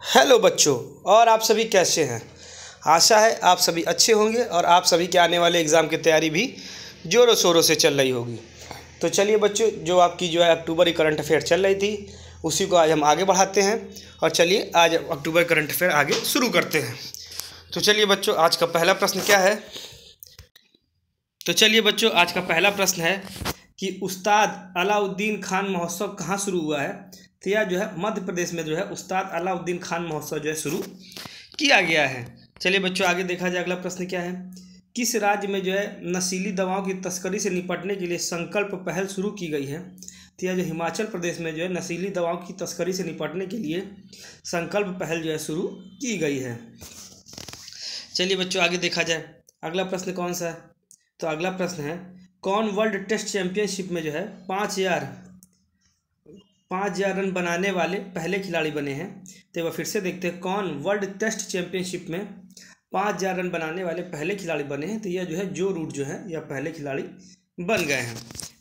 Hello बच्चों। और आप सभी कैसे हैं? आशा है आप सभी अच्छे होंगे और आप सभी के आने वाले एग्ज़ाम की तैयारी भी ज़ोरों शोरों से चल रही होगी। तो चलिए बच्चों, जो आपकी अक्टूबर की करंट अफेयर चल रही थी उसी को आज हम आगे बढ़ाते हैं। और चलिए आज अक्टूबर करंट अफेयर आगे शुरू करते हैं। तो चलिए बच्चों, आज का पहला प्रश्न क्या है? तो चलिए बच्चों, आज का पहला प्रश्न है कि उस्ताद अलाउद्दीन खान महोत्सव कहाँ शुरू हुआ है? तो यह मध्य प्रदेश में उस्ताद अलाउद्दीन खान महोत्सव शुरू किया गया है। चलिए बच्चों, आगे देखा जाए। अगला प्रश्न क्या है? किस राज्य में नशीली दवाओं की तस्करी से निपटने के लिए संकल्प पहल शुरू की गई है? तो यह हिमाचल प्रदेश में नशीली दवाओं की तस्करी से निपटने के लिए संकल्प पहल शुरू की गई है। चलिए बच्चों, आगे देखा जाए। अगला प्रश्न कौन सा है? तो अगला प्रश्न है, कौन वर्ल्ड टेस्ट चैंपियनशिप में 5,000 रन बनाने वाले पहले खिलाड़ी बने हैं? तो वह फिर से देखते हैं, कौन वर्ल्ड टेस्ट चैंपियनशिप में 5,000 रन बनाने वाले पहले खिलाड़ी बने हैं? तो यह जो रूट यह पहले खिलाड़ी बन गए हैं।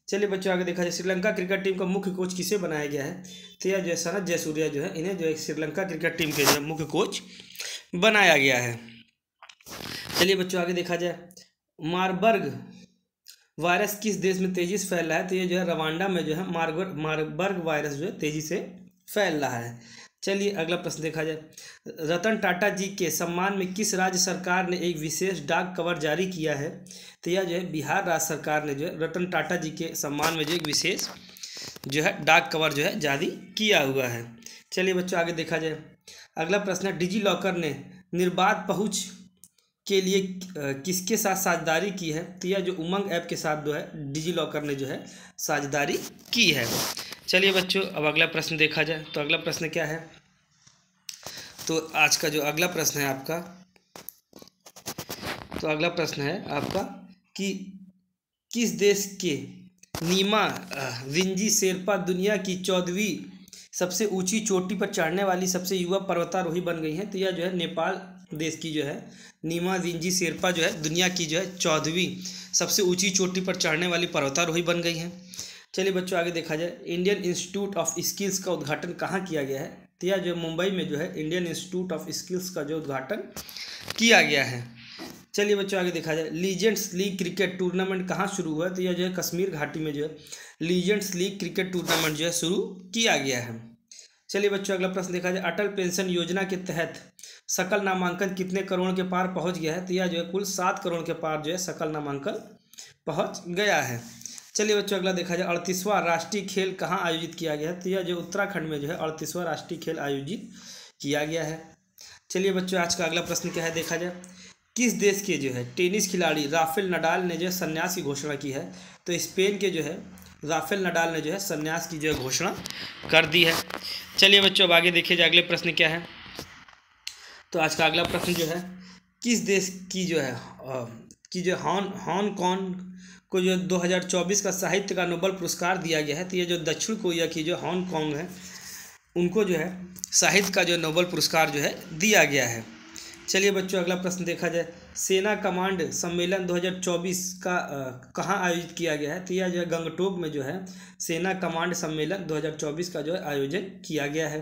चलिए बच्चों, आगे देखा जाए। श्रीलंका क्रिकेट टीम का मुख्य कोच किसे बनाया गया है? तो यह सनत जयसूर्या इन्हें श्रीलंका क्रिकेट टीम के मुख्य कोच बनाया गया है। चलिए बच्चों, आगे देखा जाए। मारबर्ग वायरस किस देश में तेजी से फैल रहा है? तो ये रवांडा में मारबर्ग वायरस तेजी से फैल रहा है। चलिए अगला प्रश्न देखा जाए। रतन टाटा जी के सम्मान में किस राज्य सरकार ने एक विशेष डाक कवर जारी किया है? तो यह बिहार राज्य सरकार ने रतन टाटा जी के सम्मान में एक विशेष डाक कवर जारी किया हुआ है। चलिए बच्चों, आगे देखा जाए। अगला प्रश्न है, डिजी लॉकर ने निर्बाध पहुँच के लिए किसके साथ साझेदारी की है? तो यह उमंग ऐप के साथ डिजी लॉकर ने साझेदारी की है। चलिए बच्चों, अब अगला प्रश्न देखा जाए। तो अगला प्रश्न क्या है? तो आज का अगला प्रश्न है आपका, तो अगला प्रश्न है आपका कि किस देश के नीमा विंजी शेरपा दुनिया की 14वीं सबसे ऊंची चोटी पर चढ़ने वाली सबसे युवा पर्वतारोही बन गई हैं? तो यह नेपाल देश की नीमा विंजी शेरपा दुनिया की 14वीं सबसे ऊंची चोटी पर चढ़ने वाली पर्वतारोही बन गई हैं। चलिए बच्चों, आगे देखा जाए। इंडियन इंस्टीट्यूट ऑफ स्किल्स का उद्घाटन कहाँ किया गया है? तो यह मुंबई में इंडियन इंस्टीट्यूट ऑफ स्किल्स का उद्घाटन किया गया है। चलिए बच्चों, आगे देखा जाए। लीजेंड्स लीग क्रिकेट टूर्नामेंट कहाँ शुरू हुआ? तो यह कश्मीर घाटी में लीजेंड्स लीग क्रिकेट टूर्नामेंट शुरू किया गया है। चलिए बच्चों, अगला प्रश्न देखा जाए। अटल पेंशन योजना के तहत सकल नामांकन कितने करोड़ के पार पहुंच गया है? तो यह कुल 7 करोड़ के पार सकल नामांकन पहुंच गया है। चलिए बच्चों, अगला देखा जाए। 38वां राष्ट्रीय खेल कहाँ आयोजित किया गया है? तो यह उत्तराखंड में 38वां राष्ट्रीय खेल आयोजित किया गया है। चलिए बच्चों, आज का अगला प्रश्न क्या है देखा जाए। किस देश के टेनिस खिलाड़ी राफेल नडाल ने संन्यास की घोषणा की है? तो स्पेन के राफेल नडाल ने संन्यास की घोषणा कर दी है। चलिए बच्चों, अब आगे देखिए अगले प्रश्न क्या है। तो आज का अगला प्रश्न किस देश की हांगकांग को 2024 का साहित्य का नोबेल पुरस्कार दिया गया है? तो ये दक्षिण कोरिया की हांगकांग है, उनको साहित्य का नोबेल पुरस्कार दिया गया है। चलिए बच्चों, अगला प्रश्न देखा जाए। सेना कमांड सम्मेलन 2024 का कहाँ आयोजित किया गया है? तो यह गंगटोक में सेना कमांड सम्मेलन 2024 का आयोजन किया गया है।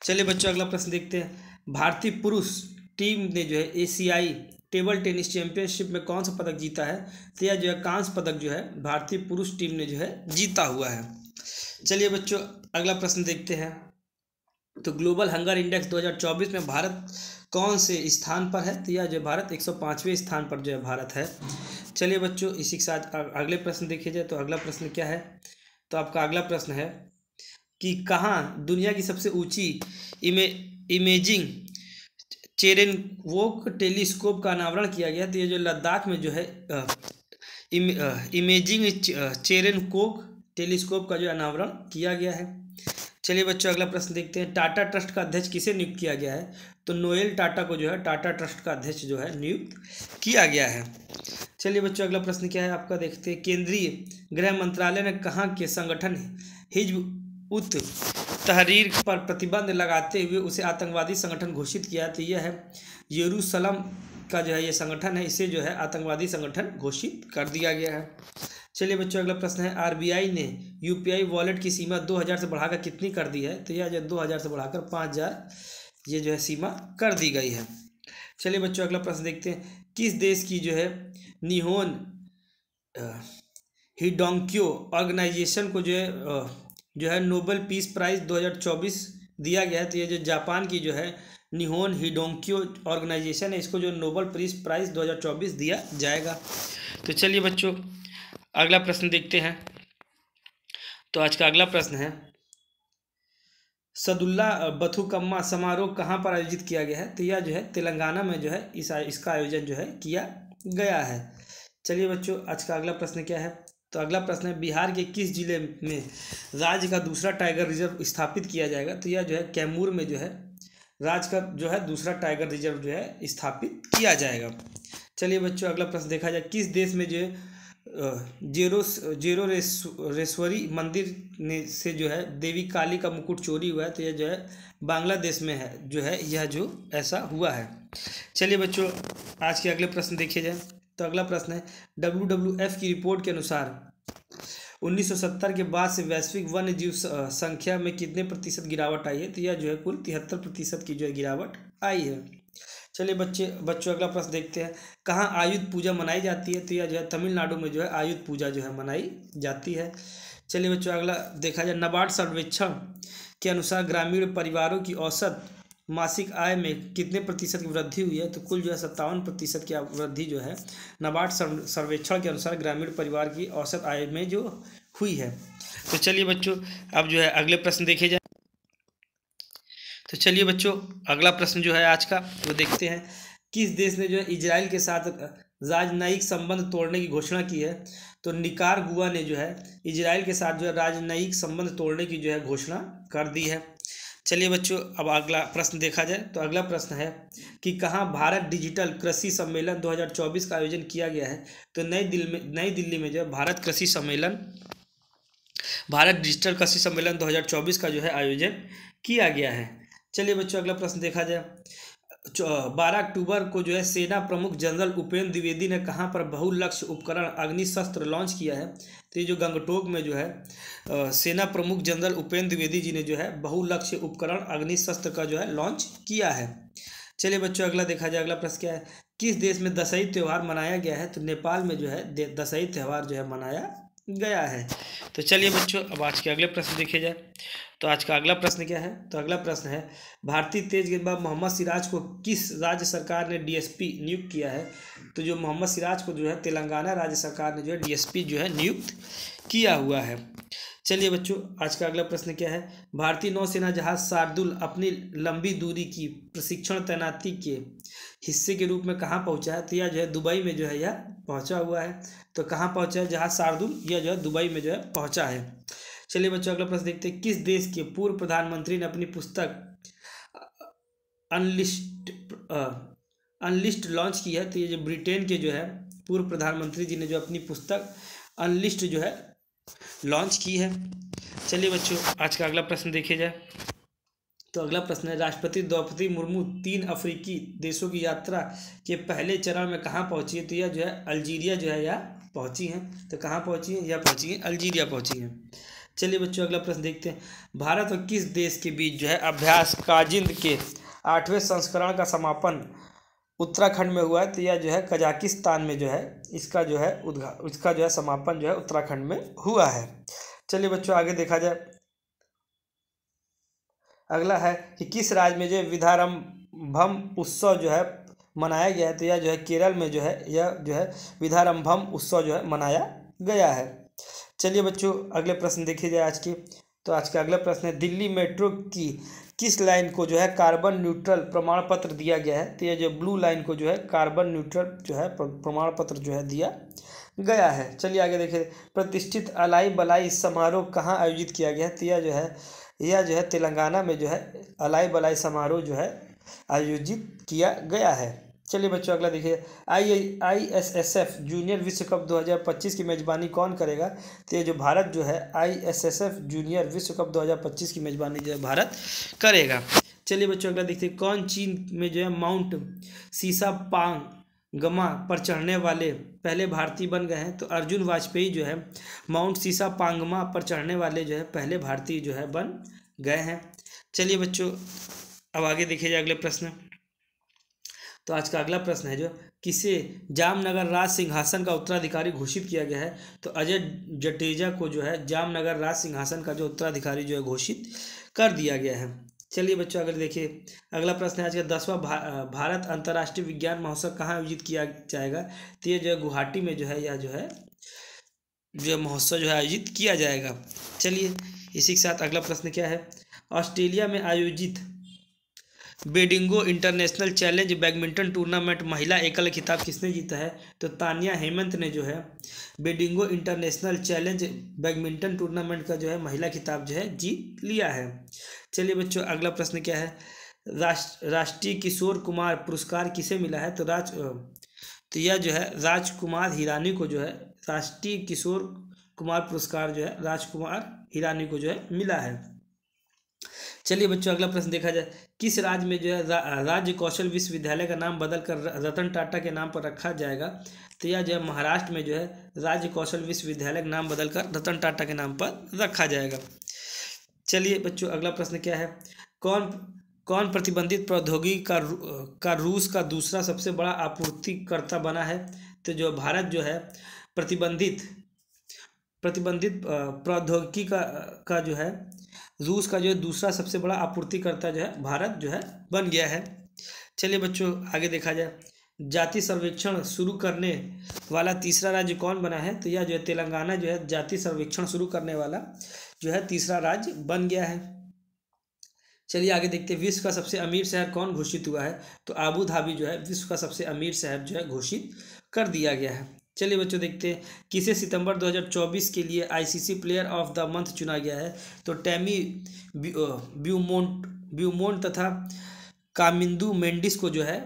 चलिए बच्चों, अगला प्रश्न देखते हैं। भारतीय पुरुष टीम ने एशियाई टेबल टेनिस चैंपियनशिप में कौन सा पदक जीता है? तो यह कांस्य पदक भारतीय पुरुष टीम ने जीता हुआ है। चलिए बच्चों, अगला प्रश्न देखते हैं। तो ग्लोबल हंगर इंडेक्स 2024 में भारत कौन से स्थान पर है? तो यह भारत 105वें स्थान पर भारत है। चलिए बच्चों, इसी के साथ अगले प्रश्न देखे जाए। तो अगला प्रश्न क्या है? तो आपका अगला प्रश्न है कि कहाँ दुनिया की सबसे ऊंची इमेजिंग चेरेनवोक टेलीस्कोप का अनावरण किया गया? तो ये लद्दाख में इमेजिंग चेरेनवोक टेलीस्कोप का अनावरण किया गया है। चलिए बच्चों, अगला प्रश्न देखते हैं। टाटा ट्रस्ट का अध्यक्ष किसे नियुक्त किया गया है? तो नोएल टाटा को टाटा ट्रस्ट का अध्यक्ष नियुक्त किया गया है। चलिए बच्चों, अगला प्रश्न क्या है आपका देखते हैं। केंद्रीय गृह मंत्रालय ने कहाँ के संगठन हिजब उत तहरीर पर प्रतिबंध लगाते हुए उसे आतंकवादी संगठन घोषित किया? तो यह यरूशलम का ये संगठन है, इसे आतंकवादी संगठन घोषित कर दिया गया है। चलिए बच्चों, अगला प्रश्न है। आरबीआई ने यूपीआई वॉलेट की सीमा 2000 से बढ़ाकर कितनी कर दी है? तो यह 2000 से बढ़ाकर 5000 ये जो है सीमा कर दी गई है। चलिए बच्चों अगला प्रश्न देखते हैं, किस देश की जो है निहोन हिडोंक्यो ऑर्गेनाइजेशन को जो है नोबेल पीस प्राइज़ 2024 दिया गया है। तो ये जो जापान की जो है निहोन हिडोंक्यो ऑर्गेनाइजेशन है, इसको जो नोबेल पीस प्राइज़ 2024 दिया जाएगा। तो चलिए बच्चों अगला प्रश्न देखते हैं। तो आज का अगला प्रश्न है, सदुल्ला बथुकम्मा समारोह कहाँ पर आयोजित किया गया है? तो यह जो है तेलंगाना में जो है इसका आयोजन जो है किया गया है। चलिए बच्चों आज का अगला प्रश्न क्या है? तो अगला प्रश्न है, बिहार के किस जिले में राज्य का दूसरा टाइगर रिजर्व स्थापित किया जाएगा? तो यह जो है कैमूर में जो है राज्य का जो है दूसरा टाइगर रिजर्व जो है स्थापित किया जाएगा। चलिए बच्चों अगला प्रश्न देखा जाए, किस देश में जो है जेरोरेश्वरी मंदिर ने से जो है देवी काली का मुकुट चोरी हुआ है? तो यह जो है बांग्लादेश में है जो है यह जो ऐसा हुआ है। चलिए बच्चों आज के अगले प्रश्न देखे जाए। तो अगला प्रश्न है, WWF की रिपोर्ट के अनुसार 1970 के बाद से वैश्विक वन्य जीव संख्या में कितने प्रतिशत गिरावट आई है? तो यह जो है कुल 73% की जो है गिरावट आई है। चलिए बच्चों अगला प्रश्न देखते हैं, कहाँ आयुध पूजा मनाई जाती है? तो यह जो है तमिलनाडु में जो है आयुध पूजा जो है मनाई जाती है। चलिए बच्चों अगला देखा जाए, नाबार्ड सर्वेक्षण के अनुसार ग्रामीण परिवारों की औसत मासिक आय में कितने प्रतिशत की वृद्धि हुई है? तो कुल जो है 57% की वृद्धि जो है नाबार्ड सर्वेक्षण के अनुसार ग्रामीण परिवार की औसत आय में जो हुई है। तो चलिए बच्चों अब जो है अगले प्रश्न देखे जाए। तो चलिए बच्चों अगला प्रश्न जो है आज का वो देखते हैं, किस देश ने जो है इजराइल के साथ राजनयिक संबंध तोड़ने की घोषणा की है? तो निकारागुआ ने जो है इजराइल के साथ जो है राजनयिक संबंध तोड़ने की जो है घोषणा कर दी है। चलिए बच्चों अब अगला प्रश्न देखा जाए। तो अगला प्रश्न है कि कहाँ भारत डिजिटल कृषि सम्मेलन 2024 का आयोजन किया गया है? तो नई दिल्ली में जो है भारत डिजिटल कृषि सम्मेलन 2024 का जो है आयोजन किया गया है। चलिए बच्चों अगला प्रश्न देखा जाए। 12 अक्टूबर को जो है सेना प्रमुख जनरल उपेंद्र द्विवेदी ने कहाँ पर बहुलक्ष्य उपकरण अग्निशस्त्र लॉन्च किया है? तो ये जो गंगटोक में जो है सेना प्रमुख जनरल उपेंद्र द्विवेदी जी ने जो है बहुलक्ष्य उपकरण अग्निशस्त्र का जो है लॉन्च किया है। चलिए बच्चों अगला देखा जाए। अगला प्रश्न क्या है, किस देश में दशहरी त्यौहार मनाया गया है? तो नेपाल में जो है दशहरी त्यौहार जो है मनाया गया है। तो चलिए बच्चों अब आज के अगले प्रश्न देखे जाए। तो आज का अगला प्रश्न क्या है? तो अगला प्रश्न है, भारतीय तेज गेंदबाज मोहम्मद सिराज को किस राज्य सरकार ने DSP नियुक्त किया है? तो जो मोहम्मद सिराज को जो है तेलंगाना राज्य सरकार ने जो है DSP जो है नियुक्त किया हुआ है। चलिए बच्चों आज का अगला प्रश्न क्या है, भारतीय नौसेना जहाज शार्दुल अपनी लंबी दूरी की प्रशिक्षण तैनाती के हिस्से के रूप में कहाँ पहुँचा है? तो यह जो है दुबई में जो है यह पहुँचा हुआ है। तो कहाँ पहुँचा है जहाज शार्दुल? यह जो है दुबई में जो है पहुँचा है। चलिए बच्चों अगला प्रश्न देखते हैं, किस देश के पूर्व प्रधानमंत्री ने अपनी पुस्तक अनलिस्ट लॉन्च की है? तो ये जो ब्रिटेन के जो है पूर्व प्रधानमंत्री जी ने जो अपनी पुस्तक अनलिस्ट जो है लॉन्च की है। चलिए बच्चों आज का अगला प्रश्न देखे जाए। तो अगला प्रश्न है, राष्ट्रपति द्रौपदी मुर्मू 3 अफ्रीकी देशों की यात्रा के पहले चरण में कहाँ पहुँची है? तो यह जो है अल्जीरिया जो है यह पहुँची हैं। तो कहाँ पहुँची हैं? यह पहुँची हैं अल्जीरिया पहुँची हैं। चलिए बच्चों अगला प्रश्न देखते हैं, भारत और किस देश के बीच जो है अभ्यास काजिंद के 8वें संस्करण का समापन उत्तराखंड में हुआ है? तो यह जो है कजाकिस्तान में जो है इसका जो है समापन जो है उत्तराखंड में हुआ है। चलिए बच्चों आगे देखा जाए। अगला है कि किस राज्य में जो है विधारंभम उत्सव जो है मनाया गया है? तो यह जो है केरल में जो है यह जो है विधारंभम उत्सव जो है मनाया गया है। चलिए बच्चों अगले प्रश्न देखिए जाए आज की। तो आज का अगला प्रश्न है, दिल्ली मेट्रो की किस लाइन को जो है कार्बन न्यूट्रल प्रमाण पत्र दिया गया है? तो यह जो ब्लू लाइन को जो है कार्बन न्यूट्रल जो है प्रमाण पत्र जो है दिया गया है। चलिए आगे देखिए, प्रतिष्ठित अलाई बलाई समारोह कहाँ आयोजित किया गया है? तो यह जो है तेलंगाना में जो है अलाई बलाई समारोह जो है आयोजित किया गया है। चलिए बच्चों अगला देखिए, ISSF जूनियर विश्व कप 2025 की मेज़बानी कौन करेगा? तो ये जो भारत जो है ISSF जूनियर विश्व कप 2025 की मेज़बानी जो है भारत करेगा। चलिए बच्चों अगला देखते हैं, कौन चीन में जो है माउंट सीसापांगमा पर चढ़ने वाले पहले भारतीय बन गए हैं? तो अर्जुन वाजपेयी जो है माउंट सीसापांगमा पर चढ़ने वाले जो है पहले भारतीय जो है बन गए हैं। चलिए बच्चों अब आगे देखिए जाए अगले प्रश्न। तो आज का अगला प्रश्न है जो किसे जामनगर राज सिंहासन का उत्तराधिकारी घोषित किया गया है। तो अजय जडेजा को जो है जामनगर राज सिंहासन का जो उत्तराधिकारी जो है घोषित कर दिया गया है। चलिए बच्चों अगर देखिए अगला प्रश्न है आज का 10वां भारत अंतर्राष्ट्रीय विज्ञान महोत्सव कहाँ आयोजित किया जाएगा। तो ये जो है गुवाहाटी में जो है यह जो है महोत्सव जो है आयोजित किया जाएगा। चलिए इसी के साथ अगला प्रश्न क्या है। ऑस्ट्रेलिया में आयोजित बेडिंगो इंटरनेशनल चैलेंज बैडमिंटन टूर्नामेंट महिला एकल खिताब किसने जीता है। तो तानिया हेमंत ने जो है बेडिंगो इंटरनेशनल चैलेंज बैडमिंटन टूर्नामेंट का जो है महिला खिताब जो है जीत लिया है। चलिए बच्चों अगला प्रश्न क्या है। राष्ट्रीय किशोर कुमार पुरस्कार किसे मिला है। तो यह जो है राजकुमार हिरानी को जो है राष्ट्रीय किशोर कुमार पुरस्कार जो है राजकुमार हिरानी को जो है मिला है। चलिए बच्चों अगला प्रश्न देखा जाए। किस राज्य में जो है राज्य कौशल विश्वविद्यालय का नाम बदलकर रतन टाटा के नाम पर रखा जाएगा। तो यह जो है महाराष्ट्र में जो है राज्य कौशल विश्वविद्यालय का नाम बदलकर रतन टाटा के नाम पर रखा जाएगा। चलिए बच्चों अगला प्रश्न क्या है। कौन प्रतिबंधित प्रौद्योगिकी का रूस का दूसरा सबसे बड़ा आपूर्तिकर्ता बना है। तो जो भारत जो है प्रतिबंधित प्रौद्योगिकी का जो है रूस का जो है दूसरा सबसे बड़ा आपूर्तिकर्ता जो है भारत जो है बन गया है। चलिए बच्चों आगे देखा जाए। जाति सर्वेक्षण शुरू करने वाला तीसरा राज्य कौन बना है। तो यह जो है तेलंगाना जो है जाति सर्वेक्षण शुरू करने वाला जो है तीसरा राज्य बन गया है। चलिए आगे देखते हैं। विश्व का सबसे अमीर शहर कौन घोषित हुआ है। तो आबू धाबी जो है विश्व का सबसे अमीर शहर जो है घोषित कर दिया गया है। चलिए बच्चों देखते हैं किसे सितंबर 2024 के लिए ICC player of the month चुना गया है। तो टैमी ब्यूमोंट तथा कामिंदू मेंडिस को जो है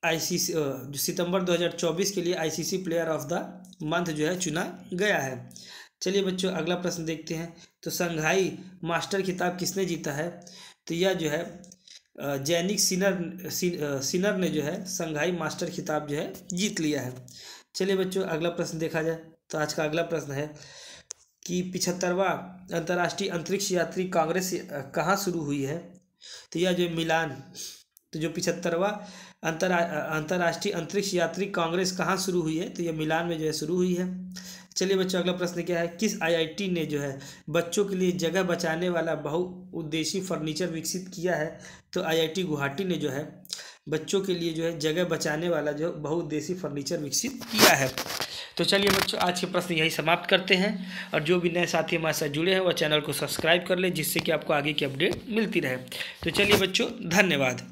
आईसीसी सितंबर 2024 के लिए ICC player of the month जो है चुना गया है। चलिए बच्चों अगला प्रश्न देखते हैं। तो संघाई मास्टर खिताब किसने जीता है। तो यह जो है जैनिक सिनर ने जो है संघाई मास्टर खिताब जो है जीत लिया है। चलिए बच्चों अगला प्रश्न देखा जाए। तो आज का अगला प्रश्न है कि 75वां अंतर्राष्ट्रीय अंतरिक्ष यात्री कांग्रेस कहाँ शुरू हुई है। तो यह जो मिलान तो जो 75वां अंतर्राष्ट्रीय अंतरिक्ष यात्री कांग्रेस कहाँ शुरू हुई है। तो यह मिलान में जो है शुरू हुई है। चलिए बच्चों अगला प्रश्न क्या है। किस आईआईटी ने जो है बच्चों के लिए जगह बचाने वाला बहुउद्देशीय फर्नीचर विकसित किया है। तो आईआईटी गुवाहाटी ने जो है बच्चों के लिए जो है जगह बचाने वाला जो बहुउद्देशीय फर्नीचर विकसित किया है। तो चलिए बच्चों आज के प्रश्न यही समाप्त करते हैं और जो भी नए साथी हमारे साथ जुड़े हैं वह चैनल को सब्सक्राइब कर लें जिससे कि आपको आगे की अपडेट मिलती रहे। तो चलिए बच्चों धन्यवाद।